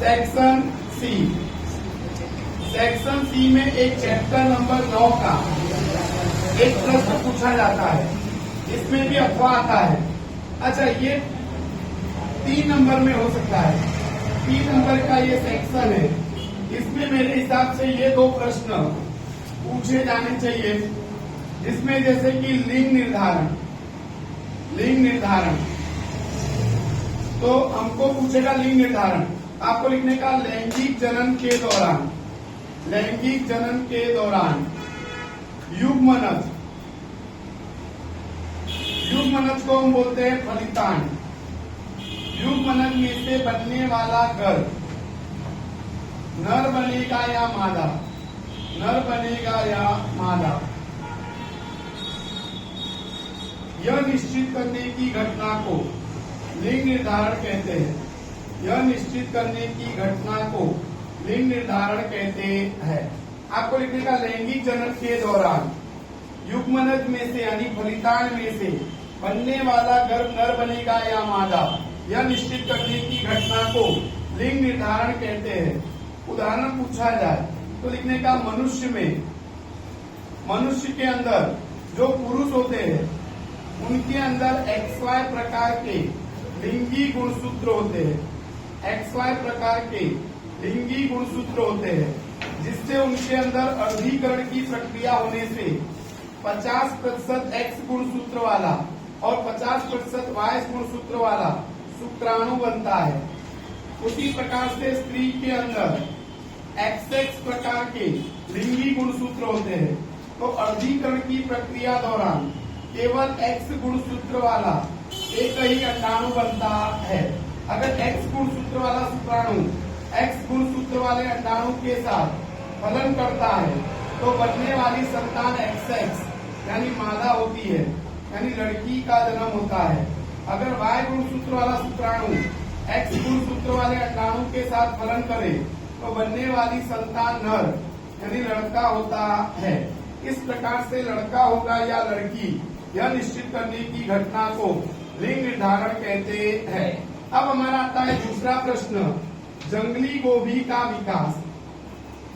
Section C. Section C में एक chapter number 9 का एक प्रश्न पूछा जाता है, इसमें भी अफवाह आता है। अच्छा, ये 3 नंबर में हो सकता है, 3 नंबर का ये सेक्शन है। इसमें मेरे हिसाब से ये 2 प्रश्न पूछे जाने चाहिए, जिसमें जैसे कि लिंग निर्धारण। तो हमको पूछेगा लिंग निर्धारण, आपको लिखने का लैंगिक जनन के दौरान युग्मनज को हम बोलते हैं फलितांड। युग्मनज में से बनने वाला गर्भ नर बनेगा या मादा, यह निश्चित करने की घटना को लिंग निर्धारण कहते हैं। लिंग निर्धारण कहते हैं। आपको लिखने का लैंगिक जनन के दौरान युग्मनज में से यानी फलितांड में से बनने वाला गर्भ नर बनेगा या मादा, यह निश्चित करने की घटना को लिंग निर्धारण कहते हैं। उदाहरण पूछा जाए तो लिखने का मनुष्य के अंदर जो पुरुष होते हैं उनके अंदर XY प्रकार के लिंगी गुणसूत्र होते हैं, जिससे उनके अंदर अर्धीकरण की प्रक्रिया होने से 50% X गुणसूत्र वाला और 50% Y गुणसूत्र वाला शुक्राणु बनता है। उसी प्रकार से स्त्री के अंदर XX प्रकार के लिंगी गुणसूत्र होते हैं, तो अर्धीकरण की प्रक्रिया दौरान केवल X गुणसूत्र वाला एक ही अंडाणु बनता है। अगर X गुणसूत्र वाला शुक्राणु X गुणसूत्र वाले अंडाणु के साथ फलन करता है तो बनने वाली संतान XX यानी मादा होती है, यानी लड़की का जन्म होता है। अगर Y गुणसूत्र वाला शुक्राणु X गुणसूत्र वाले अंडाणु के साथ फलन करे तो बनने वाली संतान नर यानी लड़का होता है। इस प्रकार से लड़का होगा या लड़की, यह निश्चित करने की घटना को लिंग निर्धारण कहते हैं। अब हमारा आता है दूसरा प्रश्न, जंगली गोभी का विकास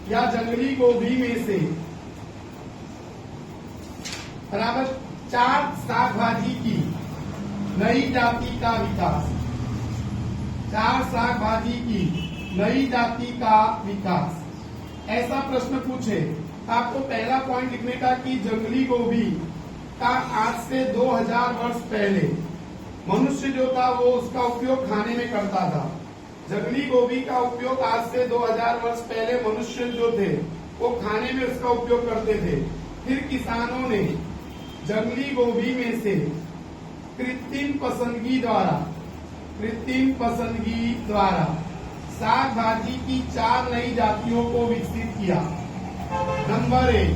या जंगली गोभी में से बराबर 4 शाक भाजी की नई जाति का विकास। 4 शाक भाजी की नई जाति का विकास, ऐसा प्रश्न पूछे। आपको पहला पॉइंट लिखने का कि जंगली गोभी का आज से 2000 वर्ष पहले मनुष्य जो था वो उसका उपयोग खाने में करता था। जंगली गोभी का उपयोग आज से 2000 वर्ष पहले मनुष्य जो थे वो खाने में उसका उपयोग करते थे। फिर किसानों ने जंगली गोभी में से कृत्रिम पसंदगी द्वारा साग भाजी की 4 नई जातियों को विकसित किया। नंबर 1,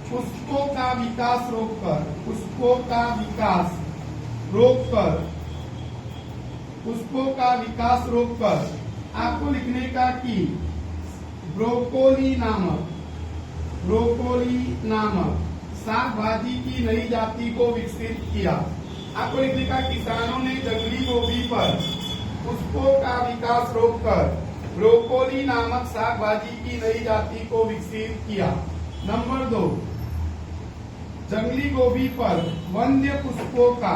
पुष्पों का विकास रोककर आपको लिखने का कि ब्रोकोली नामक साग भाजी की नई जाति को विकसित किया। आपको लिखने का किसानों ने जंगली गोभी पर पुष्पों का विकास रोककर ब्रोकोली नामक साग भाजी की नई जाति को विकसित किया। नंबर 2, जंगली गोभी पर वन्य पुष्पों का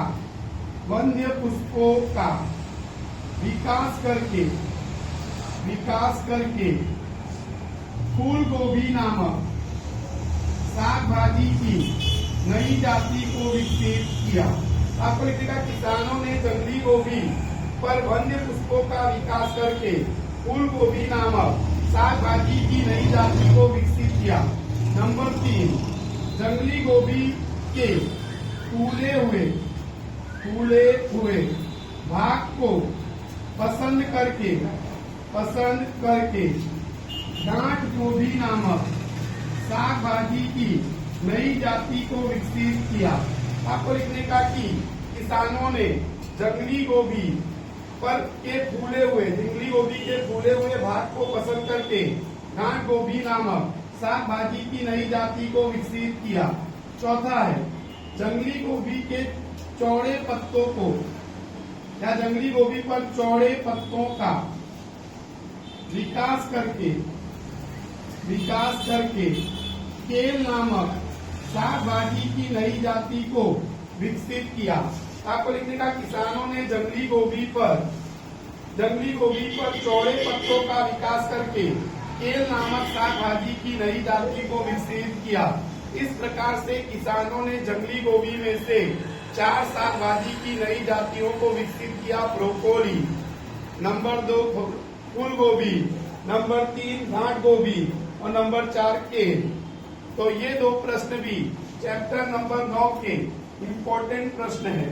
विकास करके फूल गोभी नामक साग भाजी की नई जाति को विकसित किया। आपको लिखेगा किसानों ने जंगली गोभी पर वन्य पुष्पों का विकास करके फूल गोभी नामक साग भाजी की नई जाति को विकसित किया। नंबर 3, जंगली गोभी के फूले हुए भाग को पसंद करके डांट गोभी नामक साग भाजी की नई जाति को विकसित किया। आपको लिखने का कि किसानों ने जंगली गोभी के फूले हुए भाग को पसंद करके डांट गोभी नामक साग भाजी की नई जाति को विकसित किया। चौथा है, जंगली गोभी के चौड़े पत्तों को या जंगली गोभी पर चौड़े पत्तों का विकास करके केल नामक साग भाजी की नई जाति को विकसित किया। आपको लिखने का किसानों ने जंगली गोभी पर चौड़े पत्तों का विकास करके केल नामक साग भाजी की नई जाति को विकसित किया। इस प्रकार से किसानों ने जंगली गोभी में से 4 साग भाजी की नई जातियों को विकसित किया। ब्रोकोली, नंबर 2 फूल गोभी, नंबर 3 घाट गोभी और नंबर 4 केल। तो ये 2 प्रश्न भी चैप्टर नंबर 9 के इम्पोर्टेंट प्रश्न है।